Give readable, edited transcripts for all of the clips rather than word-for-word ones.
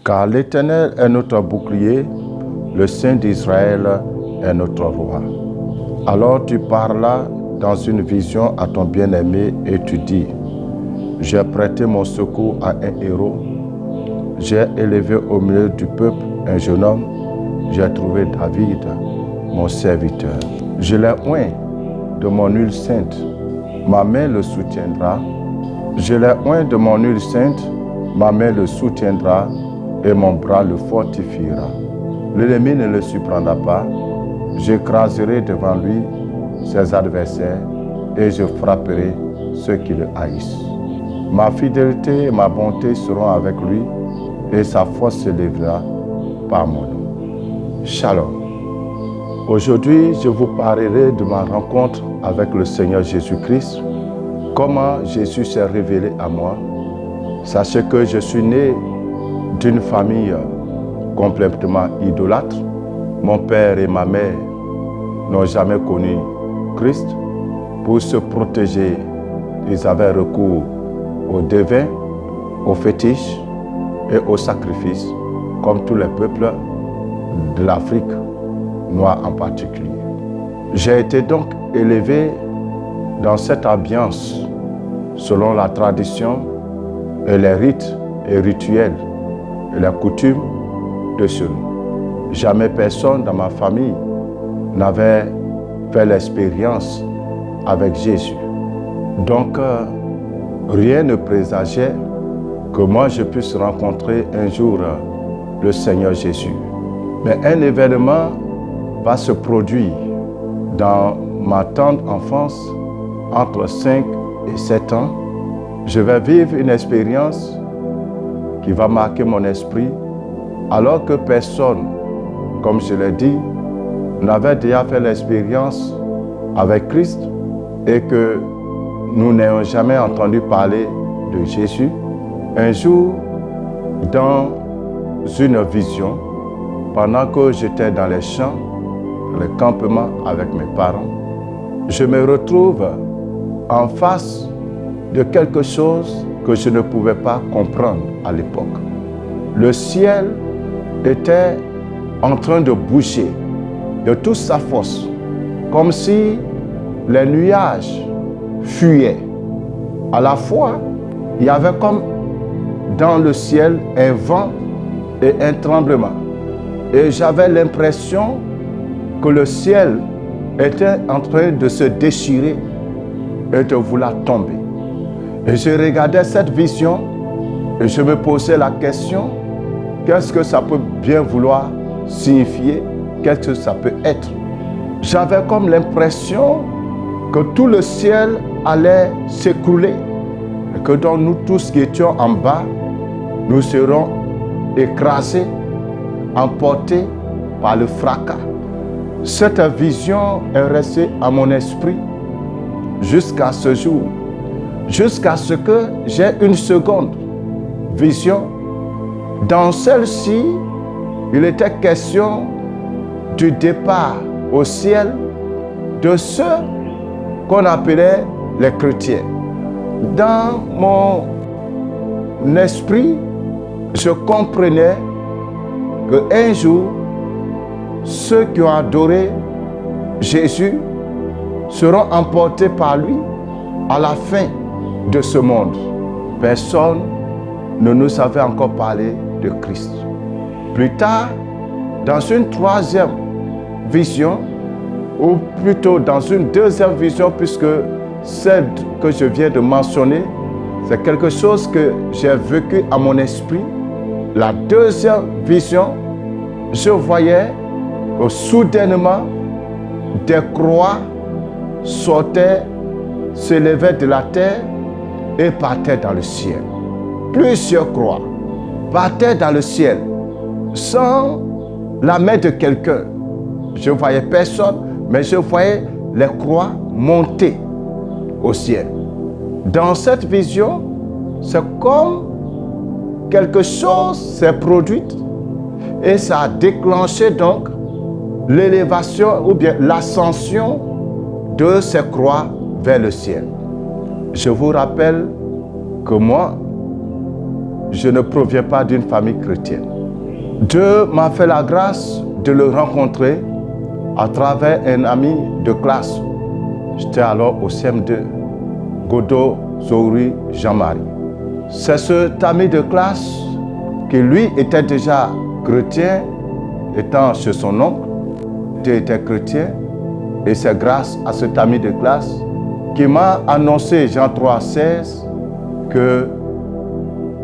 Car l'Éternel est notre bouclier, le Saint d'Israël est notre roi. Alors tu parlas dans une vision à ton bien-aimé et tu dis, j'ai prêté mon secours à un héros, j'ai élevé au milieu du peuple un jeune homme, j'ai trouvé David, mon serviteur. Je l'ai oint de mon huile sainte, ma main le soutiendra. Je l'ai oint de mon huile sainte, ma main le soutiendra et mon bras le fortifiera. L'ennemi ne le surprendra pas, j'écraserai devant lui ses adversaires et je frapperai ceux qui le haïssent. Ma fidélité et ma bonté seront avec lui et sa force se lèvera par mon nom. Shalom. Aujourd'hui, je vous parlerai de ma rencontre avec le Seigneur Jésus-Christ, comment Jésus s'est révélé à moi. Sachez que je suis né d'une famille complètement idolâtre. Mon père et ma mère n'ont jamais connu Christ. Pour se protéger, ils avaient recours aux devins, aux fétiches et aux sacrifices, comme tous les peuples de l'Afrique, noire en particulier. J'ai été donc élevé dans cette ambiance, selon la tradition et les rites et rituels et les coutumes de chez nous. Jamais personne dans ma famille n'avait fait l'expérience avec Jésus. Donc, rien ne présageait que moi je puisse rencontrer un jour le Seigneur Jésus. Mais un événement va se produire dans ma tendre enfance, entre 5 et 7 ans. Je vais vivre une expérience qui va marquer mon esprit, alors que personne, comme je l'ai dit, n'avait déjà fait l'expérience avec Christ et que nous n'ayons jamais entendu parler de Jésus. Un jour, dans une vision, pendant que j'étais dans les champs, le campement avec mes parents, je me retrouve en face de quelque chose que je ne pouvais pas comprendre à l'époque. Le ciel était en train de bouger de toute sa force, comme si les nuages fuyaient. À la fois, il y avait comme dans le ciel un vent et un tremblement. Et j'avais l'impression que le ciel était en train de se déchirer et de vouloir tomber. Et je regardais cette vision et je me posais la question, qu'est-ce que ça peut bien vouloir signifier? Qu'est-ce que ça peut être? J'avais comme l'impression que tout le ciel allait s'écrouler et que donc nous tous qui étions en bas, nous serons écrasés, emportés par le fracas. Cette vision est restée à mon esprit jusqu'à ce jour, jusqu'à ce que j'ai une seconde vision. Dans celle-ci, il était question du départ au ciel de ceux qu'on appelait les chrétiens. Dans mon esprit, je comprenais qu'un jour, ceux qui ont adoré Jésus seront emportés par lui à la fin de ce monde. Personne ne nous avait encore parlé de Christ. Plus tard, dans une troisième vision, ou plutôt dans une deuxième vision, puisque celle que je viens de mentionner, c'est quelque chose que j'ai vécu à mon esprit. La deuxième vision, je voyais que soudainement, des croix sortaient, s'élevaient de la terre et partaient dans le ciel. Plusieurs croix partaient dans le ciel sans la main de quelqu'un. Je ne voyais personne, mais je voyais les croix monter au ciel. Dans cette vision, c'est comme quelque chose s'est produit et ça a déclenché donc l'élévation ou bien l'ascension de ces croix vers le ciel. Je vous rappelle que moi, je ne proviens pas d'une famille chrétienne. Dieu m'a fait la grâce de le rencontrer à travers un ami de classe. J'étais alors au CM2, Godot Zouri Jean-Marie. C'est cet ami de classe qui lui était déjà chrétien, étant chez son oncle, qui était chrétien, et c'est grâce à cet ami de classe qui m'a annoncé, Jean 3,16, que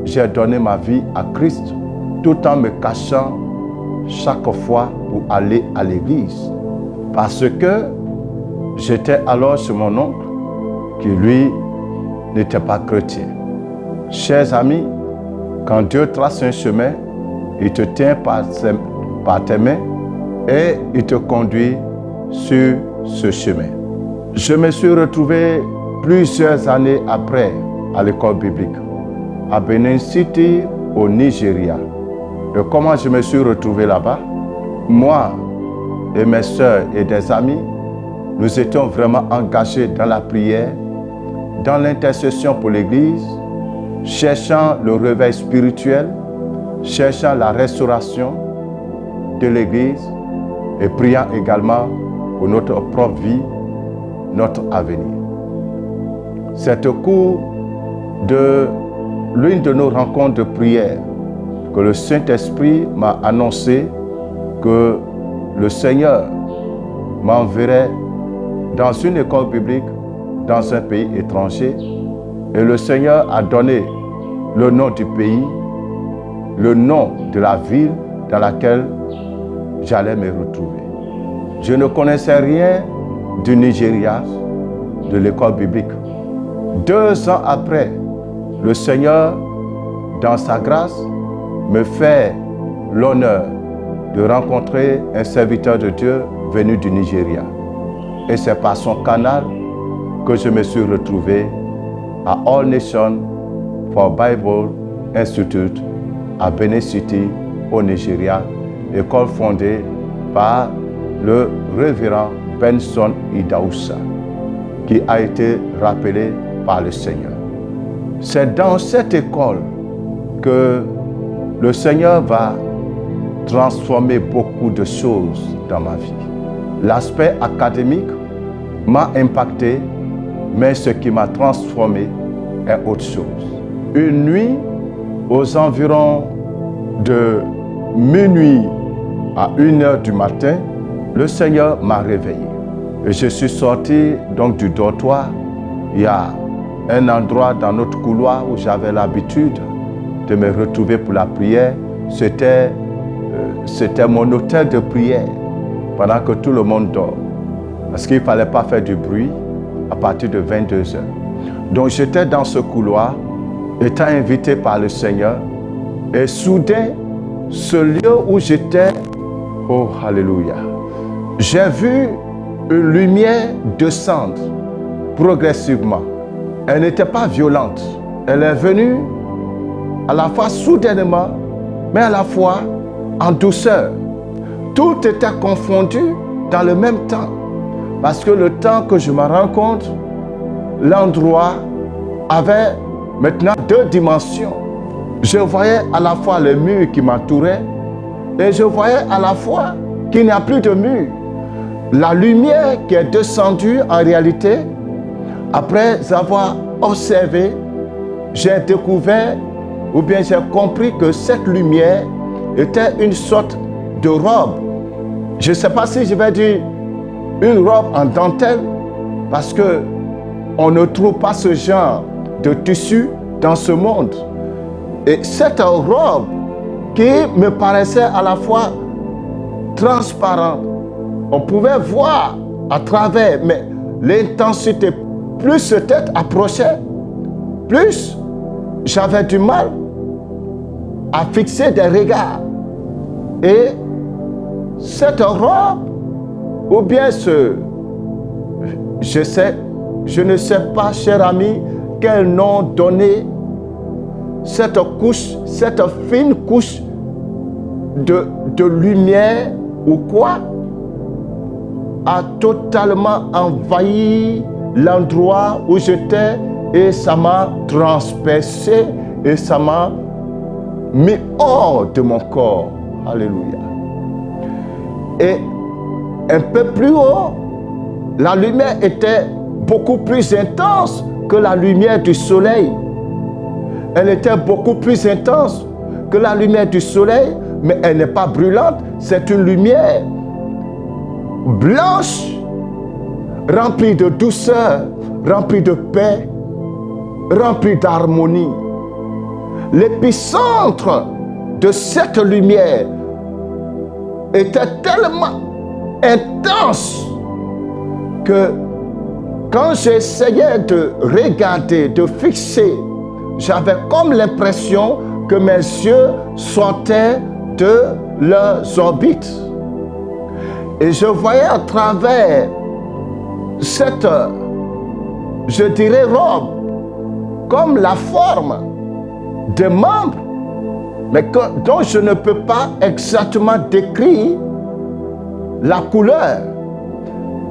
j'ai donné ma vie à Christ, tout en me cachant chaque fois pour aller à l'église. Parce que j'étais alors chez mon oncle, qui lui n'était pas chrétien. Chers amis, quand Dieu trace un chemin, il te tient par tes mains et il te conduit sur ce chemin. Je me suis retrouvé plusieurs années après à l'école biblique, à Benin City, au Nigeria. Et comment je me suis retrouvé là-bas? Moi et mes sœurs et des amis, nous étions vraiment engagés dans la prière, dans l'intercession pour l'Église, cherchant le réveil spirituel, cherchant la restauration de l'Église et priant également pour notre propre vie, notre avenir. C'est au cours de l'une de nos rencontres de prière que le Saint-Esprit m'a annoncé que le Seigneur m'enverrait dans une école biblique dans un pays étranger, et le Seigneur a donné le nom du pays, le nom de la ville dans laquelle j'allais me retrouver. Je ne connaissais rien du Nigeria, de l'école biblique. 2 ans après, le Seigneur, dans sa grâce, me fait l'honneur de rencontrer un serviteur de Dieu venu du Nigeria. Et c'est par son canal que je me suis retrouvé à All Nations for Bible Institute à Benin City, au Nigeria, école fondée par le révérend Benson Idaoussa, qui a été rappelé par le Seigneur. C'est dans cette école que le Seigneur va transformer beaucoup de choses dans ma vie. L'aspect académique m'a impacté, mais ce qui m'a transformé est autre chose. Une nuit, aux environs de minuit à 1h du matin, le Seigneur m'a réveillé. Et je suis sorti donc du dortoir. Il y a un endroit dans notre couloir où j'avais l'habitude de me retrouver pour la prière. C'était mon hôtel de prière pendant que tout le monde dort. Parce qu'il ne fallait pas faire du bruit à partir de 22h. Donc j'étais dans ce couloir, étant invité par le Seigneur. Et soudain, ce lieu où j'étais, oh alléluia, j'ai vu une lumière descendre progressivement. Elle n'était pas violente. Elle est venue à la fois soudainement, mais à la fois en douceur. Tout était confondu dans le même temps. Parce que le temps que je me rends compte, l'endroit avait maintenant 2 dimensions. Je voyais à la fois les murs qui m'entouraient et je voyais à la fois qu'il n'y a plus de murs. La lumière qui est descendue en réalité, après avoir observé, j'ai découvert ou bien j'ai compris que cette lumière était une sorte de robe. Je ne sais pas si je vais dire une robe en dentelle, parce que on ne trouve pas ce genre de tissu dans ce monde. Et cette robe qui me paraissait à la fois transparente, on pouvait voir à travers, mais l'intensité, plus ce tête approchait, plus j'avais du mal à fixer des regards. Et cette robe, ou bien je ne sais pas, cher ami, quel nom donner cette couche, cette fine couche de lumière ou quoi, a totalement envahi l'endroit où j'étais et ça m'a transpercé et ça m'a mis hors de mon corps. Alléluia. Et un peu plus haut, la lumière était beaucoup plus intense que la lumière du soleil. Elle était beaucoup plus intense que la lumière du soleil, mais elle n'est pas brûlante. C'est une lumière blanche, remplie de douceur, remplie de paix, remplie d'harmonie. L'épicentre de cette lumière était tellement intense que quand j'essayais de regarder, de fixer, j'avais comme l'impression que mes yeux sortaient de leurs orbites. Et je voyais à travers cette, je dirais, robe, comme la forme des membres, mais dont je ne peux pas exactement décrire la couleur.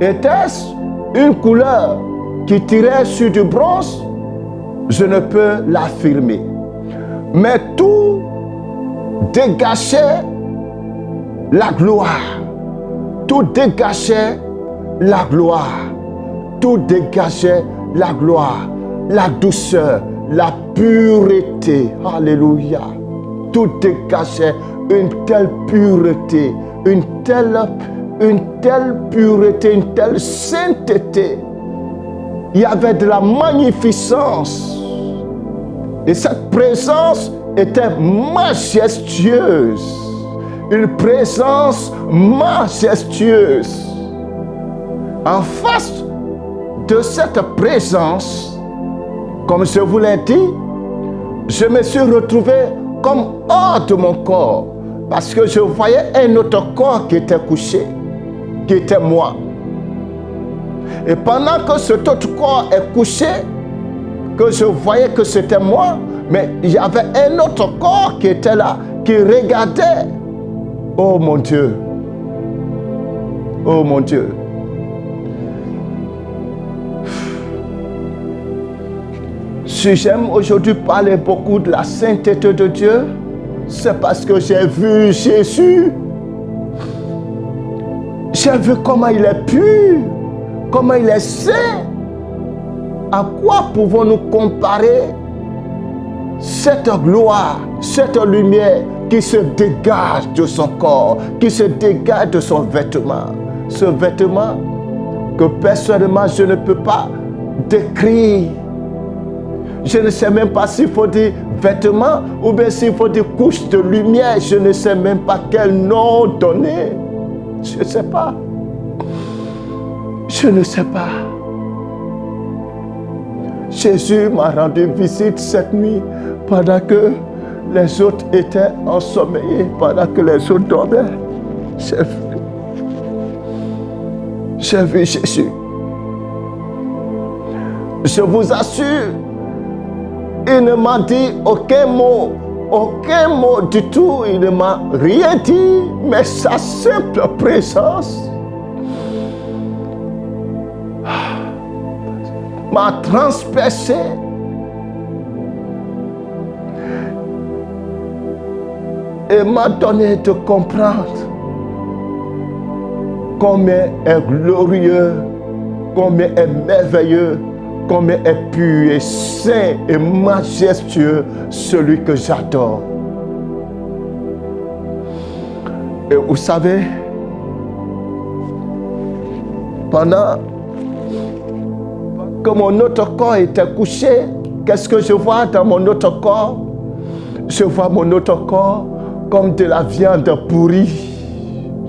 Était-ce une couleur qui tirait sur du bronze? Je ne peux l'affirmer. Mais tout dégageait la gloire. Tout dégageait la gloire. Tout dégageait la gloire, la douceur, la pureté. Alléluia. Tout dégageait une telle pureté, une telle pureté, une telle sainteté. Il y avait de la magnificence. Et cette présence était majestueuse. Une présence majestueuse. En face de cette présence, comme je vous l'ai dit, je me suis retrouvé comme hors de mon corps. Parce que je voyais un autre corps qui était couché, qui était moi. Et pendant que cet autre corps est couché, que je voyais que c'était moi, mais il y avait un autre corps qui était là, qui regardait. Oh mon Dieu. Oh mon Dieu. Si j'aime aujourd'hui parler beaucoup de la sainteté de Dieu, c'est parce que j'ai vu Jésus. J'ai vu comment il est pur, comment il est saint. À quoi pouvons-nous comparer cette gloire, cette lumière qui se dégage de son corps, qui se dégage de son vêtement? Ce vêtement que personnellement je ne peux pas décrire. Je ne sais même pas s'il faut dire vêtements ou bien s'il faut dire couche de lumière. Je ne sais même pas quel nom donner. Je ne sais pas. Je ne sais pas. Jésus m'a rendu visite cette nuit pendant que les autres étaient ensommeillés, pendant que les autres dormaient. J'ai vu Jésus. Je vous assure, il ne m'a dit aucun mot du tout, il ne m'a rien dit, mais sa simple présence m'a transpercé. Et m'a donné de comprendre combien est glorieux, combien est merveilleux, combien est pur et saint et majestueux celui que j'adore. Et vous savez, pendant que mon autre corps était couché, qu'est-ce que je vois dans mon autre corps? Je vois mon autre corps comme de la viande pourrie.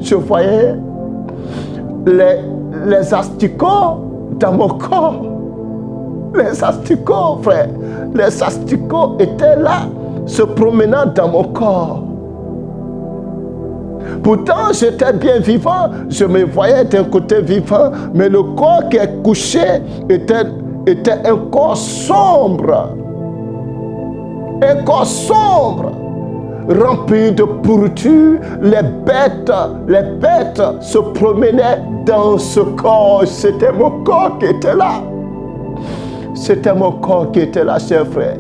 Je voyais les asticots dans mon corps. Les asticots, frère, les asticots étaient là, se promenant dans mon corps. Pourtant, j'étais bien vivant, je me voyais d'un côté vivant, mais le corps qui est couché était un corps sombre. Un corps sombre, rempli de pourriture. Les bêtes se promenaient dans ce corps. C'était mon corps qui était là. C'était mon corps qui était là, cher frère.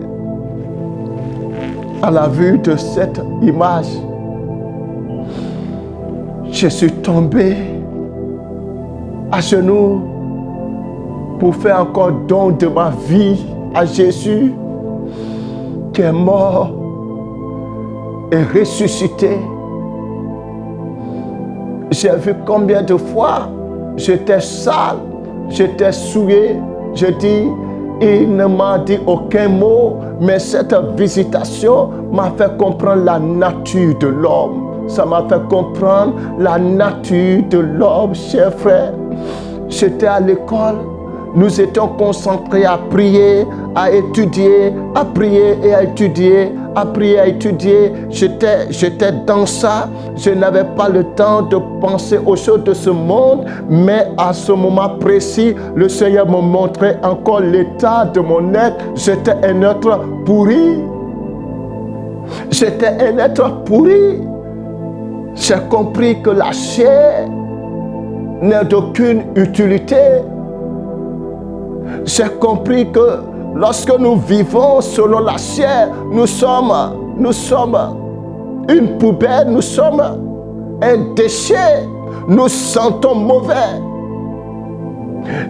À la vue de cette image, je suis tombé à genoux pour faire encore don de ma vie à Jésus qui est mort et ressuscité. J'ai vu combien de fois j'étais sale, j'étais souillé. Je dis, il ne m'a dit aucun mot, mais cette visitation m'a fait comprendre la nature de l'homme. Ça m'a fait comprendre la nature de l'homme, chers frères. J'étais à l'école, nous étions concentrés à prier, à étudier, à prier et à étudier, à prier, à étudier. J'étais dans ça. Je n'avais pas le temps de penser aux choses de ce monde, mais à ce moment précis, le Seigneur me montrait encore l'état de mon être. J'étais un être pourri. J'étais un être pourri. J'ai compris que la chair n'a d'aucune utilité. J'ai compris que lorsque nous vivons selon la chair, nous sommes une poubelle, nous sommes un déchet, nous sentons mauvais.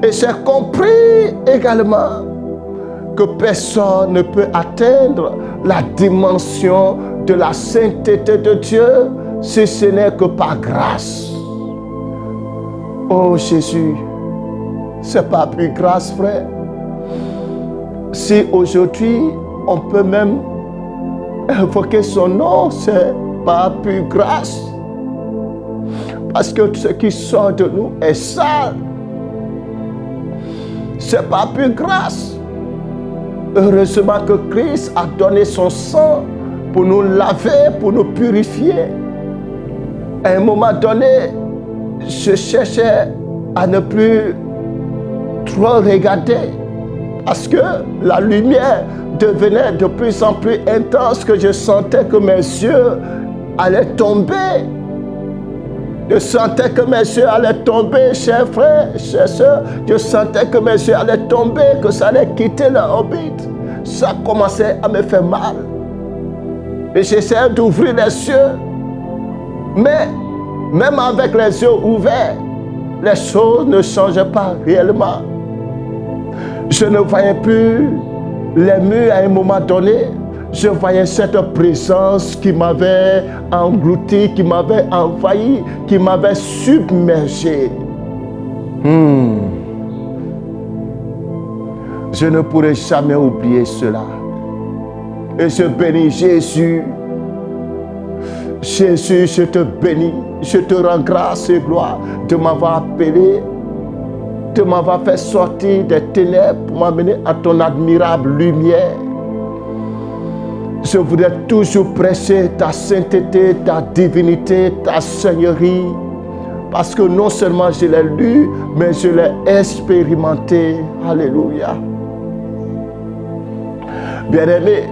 Et j'ai compris également que personne ne peut atteindre la dimension de la sainteté de Dieu si ce n'est que par grâce. Oh Jésus, c'est pas plus grâce, frère. Si aujourd'hui on peut même invoquer son nom, c'est pas plus grâce. Parce que ce qui sort de nous est sale. C'est pas plus grâce. Heureusement que Christ a donné son sang pour nous laver, pour nous purifier. À un moment donné, je cherchais à ne plus trop regarder parce que la lumière devenait de plus en plus intense, que je sentais que mes yeux allaient tomber. Je sentais que mes yeux allaient tomber, chers frères, chers sœurs. Je sentais que mes yeux allaient tomber, que ça allait quitter leur orbite. Ça commençait à me faire mal. Et j'essayais d'ouvrir les yeux. Mais même avec les yeux ouverts, les choses ne changeaient pas réellement. Je ne voyais plus les murs à un moment donné. Je voyais cette présence qui m'avait englouti, qui m'avait envahi, qui m'avait submergé. Je ne pourrai jamais oublier cela. Et je bénis Jésus. Jésus, je te bénis. Je te rends grâce et gloire de m'avoir appelé, de m'avoir fait sortir des ténèbres pour m'amener à ton admirable lumière. Je voudrais toujours prêcher ta sainteté, ta divinité, ta seigneurie. Parce que non seulement je l'ai lu, mais je l'ai expérimenté. Alléluia. Bien-aimé,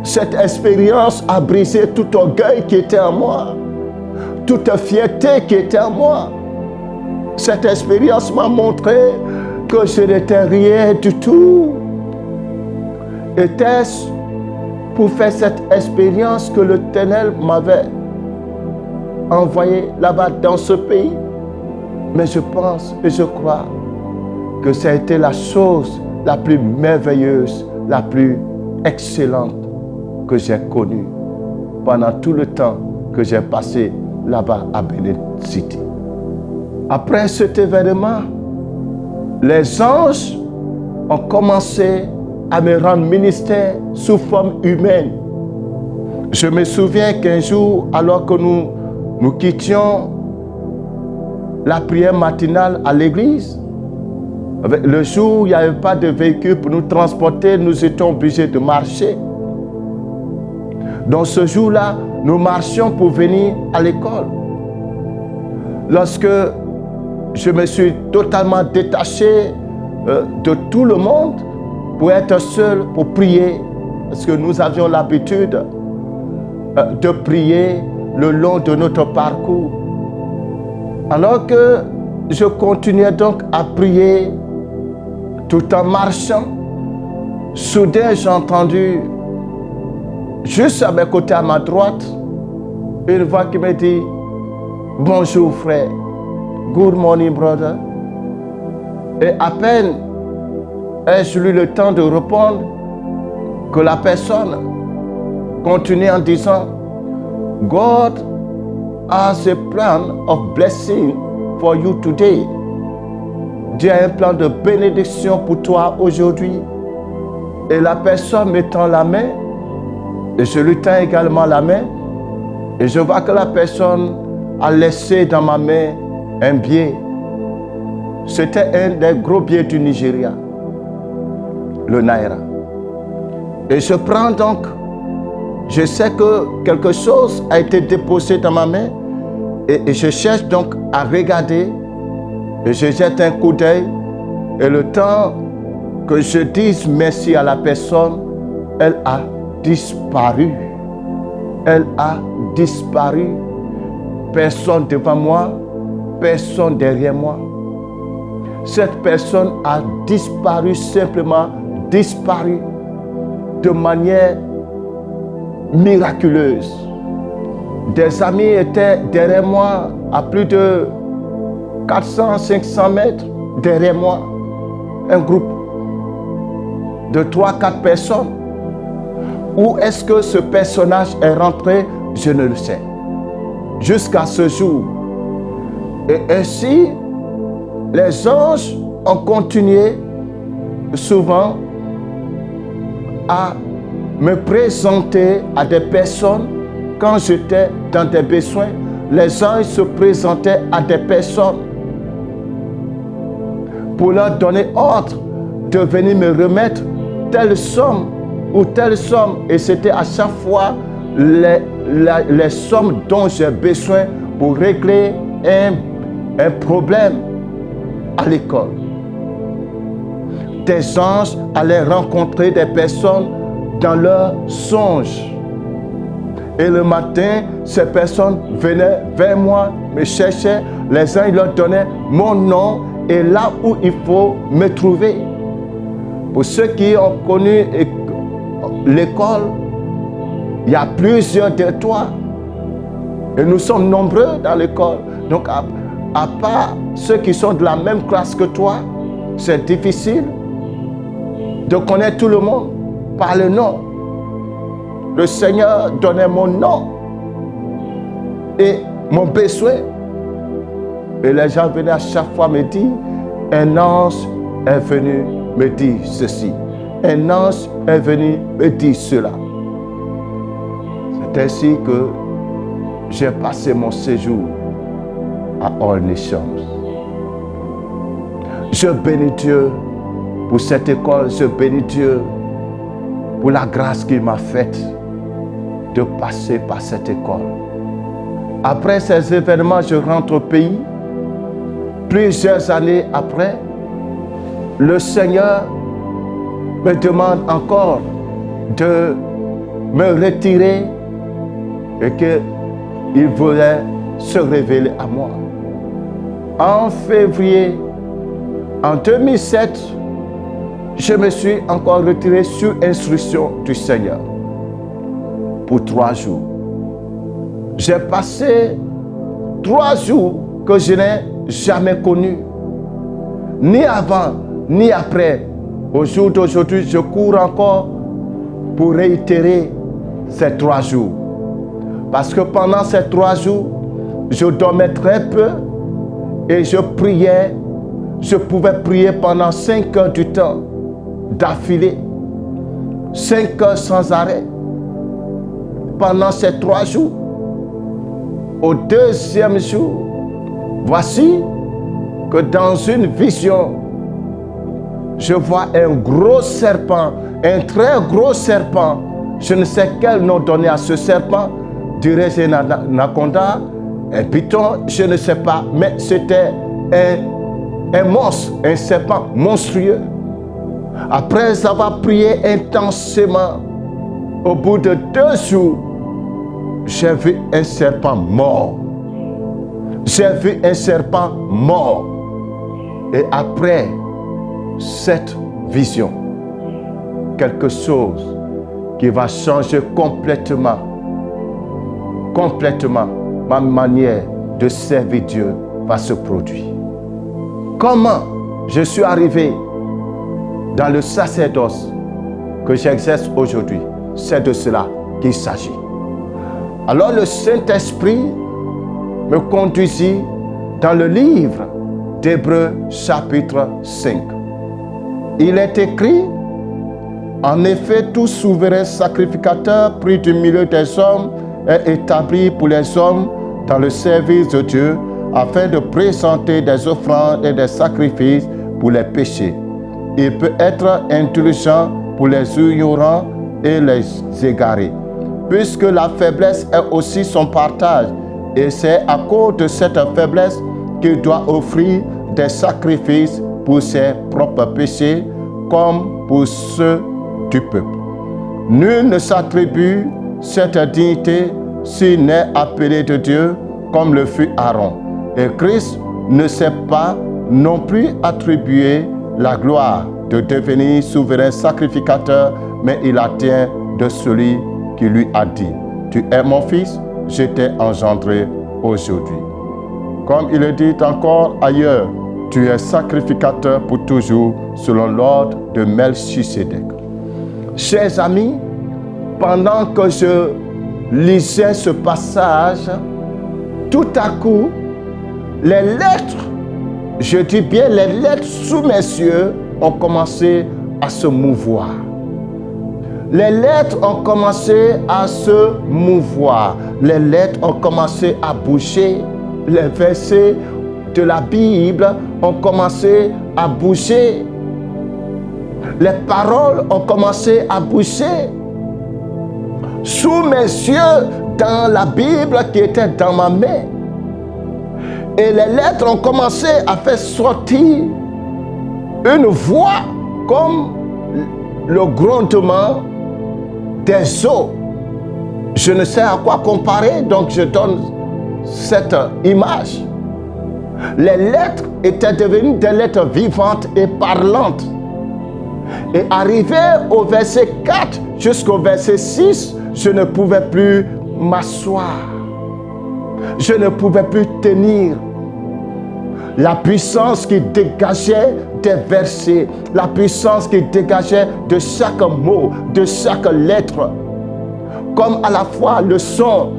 cette expérience a brisé tout orgueil qui était en moi, toute fierté qui était en moi. Cette expérience m'a montré que je n'étais rien du tout. Était-ce pour faire cette expérience que l'Éternel m'avait envoyé là-bas dans ce pays? Mais je pense et je crois que ça a été la chose la plus merveilleuse, la plus excellente que j'ai connue pendant tout le temps que j'ai passé là-bas à Benin City. Après cet événement, les anges ont commencé à me rendre ministère sous forme humaine. Je me souviens qu'un jour, alors que nous quittions la prière matinale à l'église, le jour où il n'y avait pas de véhicule pour nous transporter, nous étions obligés de marcher. Donc ce jour-là, nous marchions pour venir à l'école. Lorsque je me suis totalement détaché de tout le monde pour être seul, pour prier, parce que nous avions l'habitude de prier le long de notre parcours. Alors que je continuais donc à prier tout en marchant, soudain j'ai entendu juste à mes côtés, à ma droite, une voix qui me dit « Bonjour frère, good morning brother ». Et à peine ai-je eu le temps de répondre que la personne continue en disant « God has a plan of blessing for you today ». Dieu a un plan de bénédiction pour toi aujourd'hui. Et la personne me tend la main, et je lui tends également la main, et je vois que la personne a laissé dans ma main un billet. C'était un des gros billets du Nigeria, le Naira. Et je prends donc, je sais que quelque chose a été déposé dans ma main, et je cherche donc à regarder, et je jette un coup d'œil, et le temps que je dise merci à la personne, elle a disparu. Elle a disparu. Personne devant moi, personne derrière moi. Cette personne a disparu, simplement disparu, de manière miraculeuse. Des amis étaient derrière moi, à plus de 400-500 mètres derrière moi. Un groupe de 3-4 personnes. Où est-ce que ce personnage est rentré? Je ne le sais. Jusqu'à ce jour. Et ainsi, les anges ont continué souvent à me présenter à des personnes quand j'étais dans des besoins. Les anges se présentaient à des personnes pour leur donner ordre de venir me remettre telle somme ou telle somme. Et c'était à chaque fois les sommes dont j'ai besoin pour régler un problème à l'école. Des anges allaient rencontrer des personnes dans leurs songes. Et le matin, ces personnes venaient vers moi, me cherchaient. Les anges leur donnaient mon nom et là où il faut me trouver. Pour ceux qui ont connu l'école, il y a plusieurs territoires. Et nous sommes nombreux dans l'école. Donc, à part ceux qui sont de la même classe que toi, c'est difficile de connaître tout le monde par le nom. Le Seigneur donnait mon nom et mon besoin. Et les gens venaient à chaque fois me dire, un ange est venu me dire ceci. Un ange est venu me dire cela. C'est ainsi que j'ai passé mon séjour à All Nations. Je bénis Dieu pour cette école. Je bénis Dieu pour la grâce qu'il m'a faite de passer par cette école. Après ces événements, je rentre au pays. Plusieurs années après, le Seigneur me demande encore de me retirer et qu'il voulait se révéler à moi. En février, en 2007, je me suis encore retiré sur instruction du Seigneur pour 3 jours. J'ai passé 3 jours que je n'ai jamais connus, ni avant, ni après. Au jour d'aujourd'hui, je cours encore pour réitérer ces 3 jours. Parce que pendant ces 3 jours, je dormais très peu et je priais. Je pouvais prier pendant 5 heures du temps d'affilée. 5 heures sans arrêt. Pendant ces 3 jours. Au 2e jour, voici que dans une vision, je vois un gros serpent, un très gros serpent. Je ne sais quel nom donner à ce serpent. Dirais-je un anaconda, un python, je ne sais pas. Mais c'était un monstre, un serpent monstrueux. Après avoir prié intensément, au bout de 2 jours, j'ai vu un serpent mort. J'ai vu un serpent mort. Et après cette vision, quelque chose qui va changer complètement ma manière de servir Dieu va se produire. Comment je suis arrivé dans le sacerdoce que j'exerce aujourd'hui? C'est de cela qu'il s'agit. Alors le Saint-Esprit me conduisit dans le livre d'Hébreux chapitre 5. Il est écrit: en effet, tout souverain sacrificateur pris du milieu des hommes est établi pour les hommes dans le service de Dieu, afin de présenter des offrandes et des sacrifices pour les péchés. Il peut être indulgent pour les ignorants et les égarés, puisque la faiblesse est aussi son partage, et c'est à cause de cette faiblesse qu'il doit offrir des sacrifices pour ses propres péchés, comme pour ceux du peuple. Nul ne s'attribue cette dignité s'il n'est appelé de Dieu, comme le fut Aaron. Et Christ ne s'est pas non plus attribué la gloire de devenir souverain sacrificateur, mais il attient de celui qui lui a dit: tu es mon fils, je t'ai engendré aujourd'hui. Comme il est dit encore ailleurs: tu es sacrificateur pour toujours, selon l'ordre de Melchisédek. Chers amis, pendant que je lisais ce passage, tout à coup, les lettres, je dis bien les lettres sous mes yeux, ont commencé à se mouvoir. Les lettres ont commencé à se mouvoir. Les lettres ont commencé à bouger. Les versets de la Bible ont commencé à bouger. Les paroles ont commencé à bouger. Sous mes yeux, dans la Bible qui était dans ma main. Et les lettres ont commencé à faire sortir une voix comme le grondement des eaux. Je ne sais à quoi comparer, donc je donne cette image. Les lettres étaient devenues des lettres vivantes et parlantes. Et arrivé au verset 4 jusqu'au verset 6, je ne pouvais plus m'asseoir. Je ne pouvais plus tenir. La puissance qui dégageait des versets, la puissance qui dégageait de chaque mot, de chaque lettre, comme à la fois le son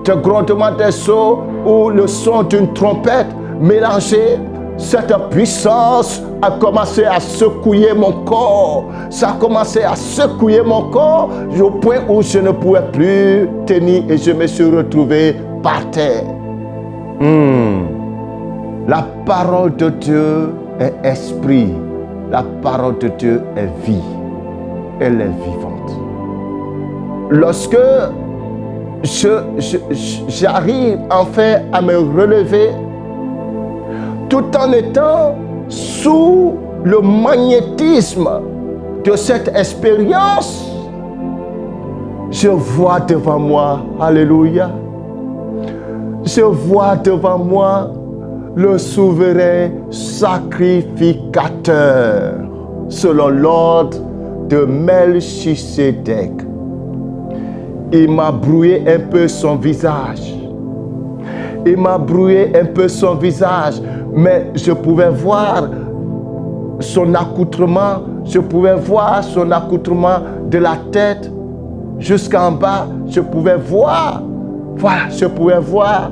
de grondement des eaux ou le son d'une trompette mélangé, cette puissance a commencé à secouer mon corps. Ça a commencé à secouer mon corps au point où je ne pouvais plus tenir et je me suis retrouvé par terre. La parole de Dieu est esprit. La parole de Dieu est vie. Elle est vivante. Lorsque j'arrive enfin à me relever, tout en étant sous le magnétisme de cette expérience, je vois devant moi, alléluia, je vois devant moi le souverain sacrificateur, selon l'ordre de Melchisédek. Il m'a brouillé un peu son visage. Il m'a brouillé un peu son visage, mais je pouvais voir son accoutrement. Je pouvais voir son accoutrement de la tête jusqu'en bas. Je pouvais voir. Voilà, je pouvais voir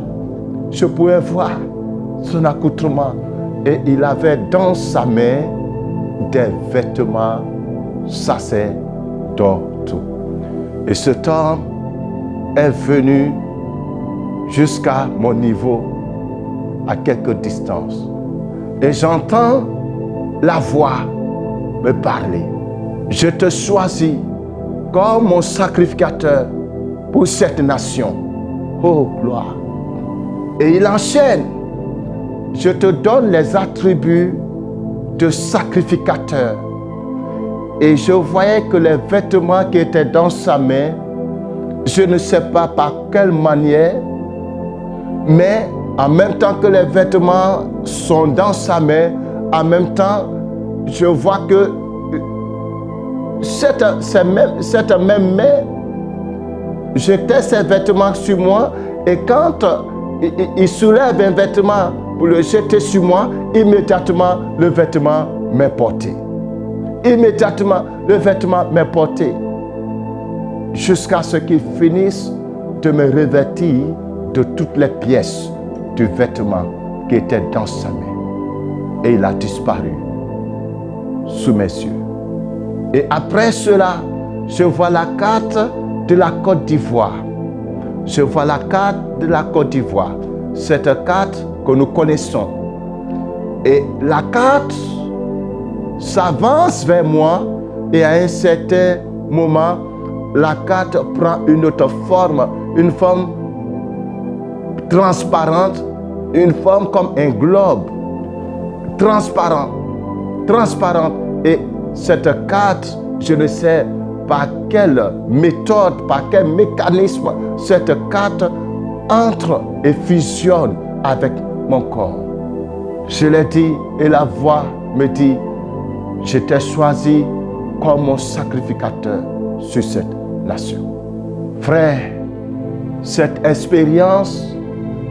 son accoutrement. Et il avait dans sa main des vêtements sacerdotaux. Et cet homme est venu jusqu'à mon niveau, à quelque distance. Et j'entends la voix me parler. Je te choisis comme mon sacrificateur pour cette nation. Oh, gloire. Et il enchaîne. Je te donne les attributs de sacrificateur. Et je voyais que les vêtements qui étaient dans sa main, je ne sais pas par quelle manière, mais en même temps que les vêtements sont dans sa main, en même temps, je vois que cette même main jetait ses vêtements sur moi, et quand il soulève un vêtement pour le jeter sur moi, immédiatement le vêtement m'est porté. Immédiatement le vêtement m'est porté. Jusqu'à ce qu'il finisse de me revêtir de toutes les pièces du vêtement qui était dans sa main. Et il a disparu sous mes yeux. Et après cela, je vois la carte de la Côte d'Ivoire. Je vois la carte de la Côte d'Ivoire. Cette carte que nous connaissons. Et la carte s'avance vers moi, et à un certain moment, la carte prend une autre forme, une forme transparente, une forme comme un globe, transparente. Et cette carte, je ne sais par quelle méthode, par quel mécanisme, cette carte entre et fusionne avec mon corps. Je l'ai dit, et la voix me dit, je t'ai choisi comme mon sacrificateur sur cette nation. Frère, cette expérience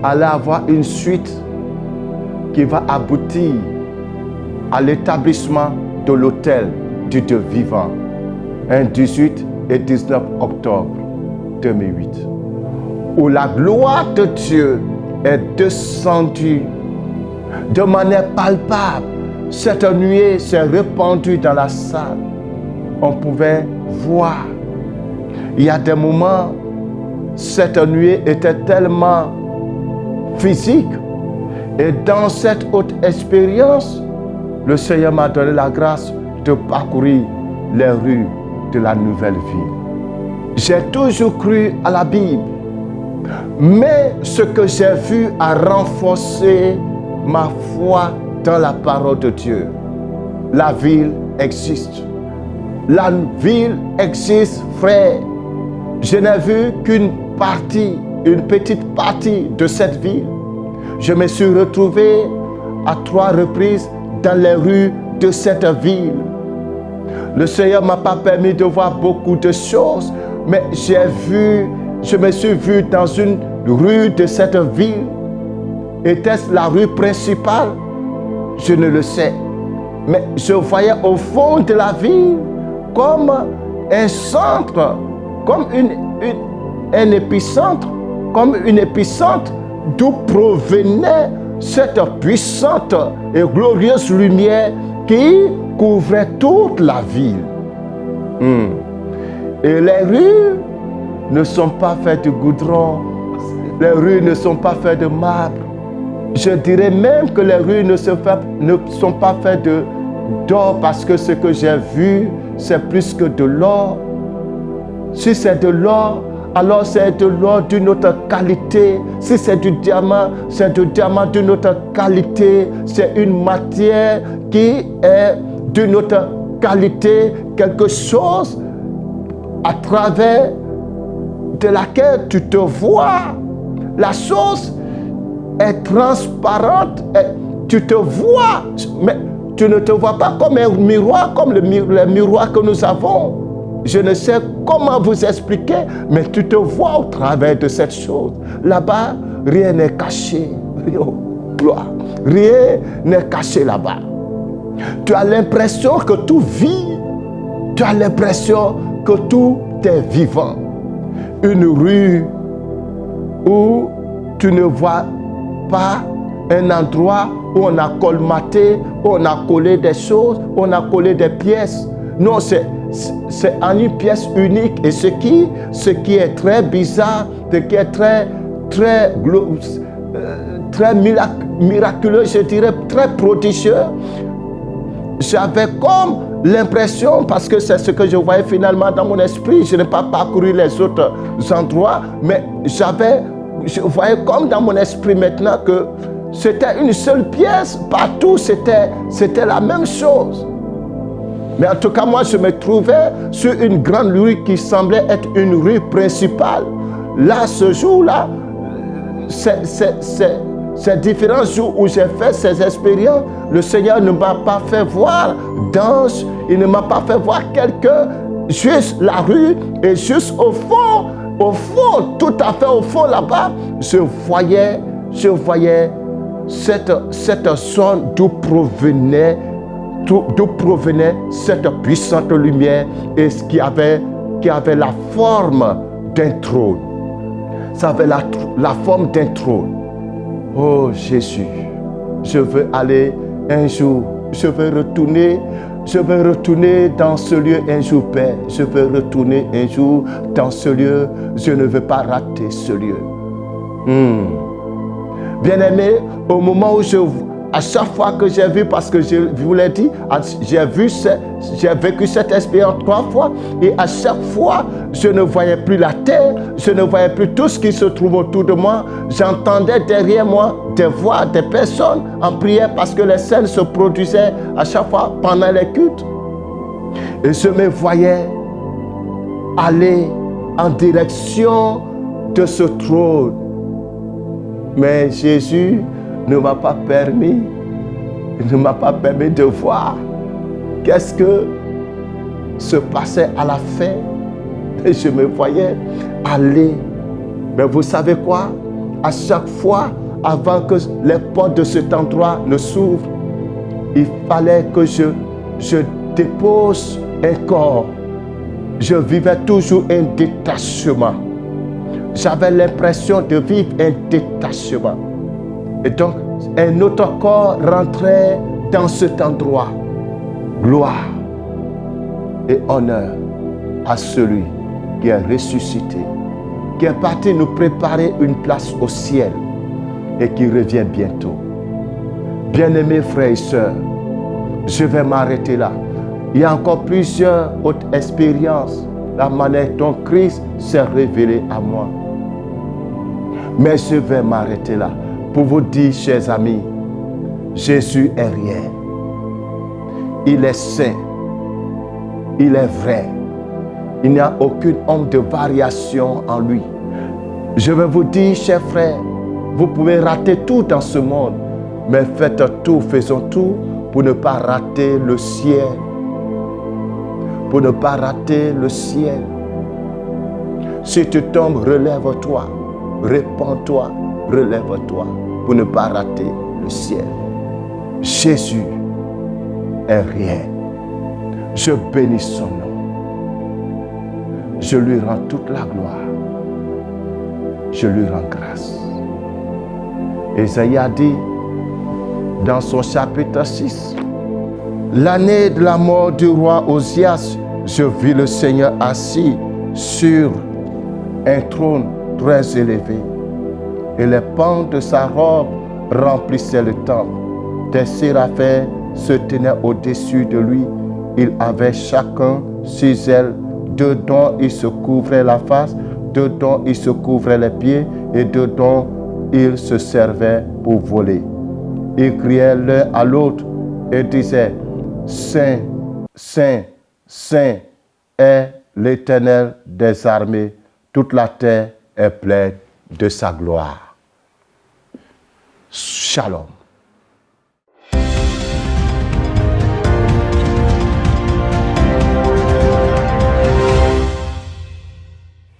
allait avoir une suite qui va aboutir à l'établissement de l'autel du Dieu vivant, un 18 et 19 octobre 2008, où la gloire de Dieu est descendue de manière palpable. Cette nuée s'est répandue dans la salle. On pouvait voir. Il y a des moments, cette nuée était tellement physique. Et dans cette haute expérience, le Seigneur m'a donné la grâce de parcourir les rues de la nouvelle ville. J'ai toujours cru à la Bible, mais ce que j'ai vu a renforcé ma foi dans la parole de Dieu. La ville existe. La ville existe, frère. Je n'ai vu qu'une partie, une petite partie de cette ville. Je me suis retrouvé à 3 reprises dans les rues de cette ville. Le Seigneur ne m'a pas permis de voir beaucoup de choses, mais je me suis vu dans une rue de cette ville. Était-ce la rue principale? Je ne le sais. Mais je voyais au fond de la ville comme un centre, comme un épicentre, comme une épicentre d'où provenait cette puissante et glorieuse lumière qui couvrait toute la ville. Et les rues ne sont pas faites de goudron, les rues ne sont pas faites de marbre. Je dirais même que les rues ne sont pas faites d'or, parce que ce que j'ai vu, c'est plus que de l'or. Si c'est de l'or, alors c'est de l'or d'une autre qualité. Si c'est du diamant, c'est du diamant d'une autre qualité. C'est une matière qui est d'une autre qualité, quelque chose à travers de laquelle tu te vois. La chose est transparente, tu te vois, mais tu ne te vois pas comme un miroir, comme le miroir que nous avons. Je ne sais comment vous expliquer, mais tu te vois au travers de cette chose. Là-bas, rien n'est caché. Rien n'est caché là-bas. Tu as l'impression que tout vit. Tu as l'impression que tout est vivant. Une rue où tu ne vois pas un endroit où on a colmaté, où on a collé des choses, où on a collé des pièces. Non, c'est en une pièce unique. Et ce qui est très bizarre, ce qui est très miraculeux, je dirais très prodigieux, j'avais comme l'impression, parce que c'est ce que je voyais finalement dans mon esprit, je n'ai pas parcouru les autres endroits, mais je voyais comme dans mon esprit maintenant que c'était une seule pièce, partout c'était la même chose. Mais en tout cas, moi, je me trouvais sur une grande rue qui semblait être une rue principale. Là, ce jour-là, ces différents jours où j'ai fait ces expériences, le Seigneur ne m'a pas fait voir d'ange, il ne m'a pas fait voir quelqu'un, juste la rue et juste au fond, tout à fait au fond là-bas, je voyais cette zone d'où provenait cette puissante lumière et qui avait la forme d'un trône. Ça avait la forme d'un trône. Oh Jésus, je veux aller un jour, je veux retourner dans ce lieu un jour, Père. Je veux retourner un jour dans ce lieu. Je ne veux pas rater ce lieu. Bien-aimé, au moment où à chaque fois que j'ai vu, parce que je vous l'ai dit, j'ai vécu cette expérience 3 fois, et à chaque fois, je ne voyais plus la terre, je ne voyais plus tout ce qui se trouve autour de moi. J'entendais derrière moi des voix, des personnes en prière, parce que les scènes se produisaient à chaque fois pendant les cultes. Et je me voyais aller en direction de ce trône. Mais Jésus ne m'a pas permis de voir qu'est-ce que se passait à la fin. Et je me voyais aller. Mais vous savez quoi? À chaque fois, avant que les portes de cet endroit ne s'ouvrent, il fallait que je dépose un corps. Je vivais toujours un détachement. J'avais l'impression de vivre un détachement. Et donc, un autre corps rentrait dans cet endroit. Gloire et honneur à celui qui est ressuscité, qui est parti nous préparer une place au ciel et qui revient bientôt. Bien-aimés frères et sœurs, je vais m'arrêter là. Il y a encore plusieurs autres expériences, la manière dont Christ s'est révélé à moi. Mais je vais m'arrêter là pour vous dire, chers amis, Jésus est réel. Il est saint. Il est vrai. Il n'y a aucune ombre de variation en lui. Je vais vous dire, chers frères, vous pouvez rater tout dans ce monde, mais faites tout, faisons tout pour ne pas rater le ciel. Pour ne pas rater le ciel. Si tu tombes, relève-toi. Répands-toi, relève-toi pour ne pas rater le ciel. Jésus est réel. Je bénis son nom. Je lui rends toute la gloire. Je lui rends grâce. Ésaïe a dit dans son chapitre 6, l'année de la mort du roi Osias, je vis le Seigneur assis sur un trône très élevé, et les pans de sa robe remplissaient le temple. Des séraphins se tenaient au-dessus de lui. Ils avaient chacun 6 ailes. 2 dont ils se couvraient la face, 2 dont ils se couvraient les pieds, et 2 dont ils se servaient pour voler. Ils criaient l'un à l'autre et disaient, Saint, Saint, Saint est l'Éternel des armées. Toute la terre est pleine de sa gloire. Shalom.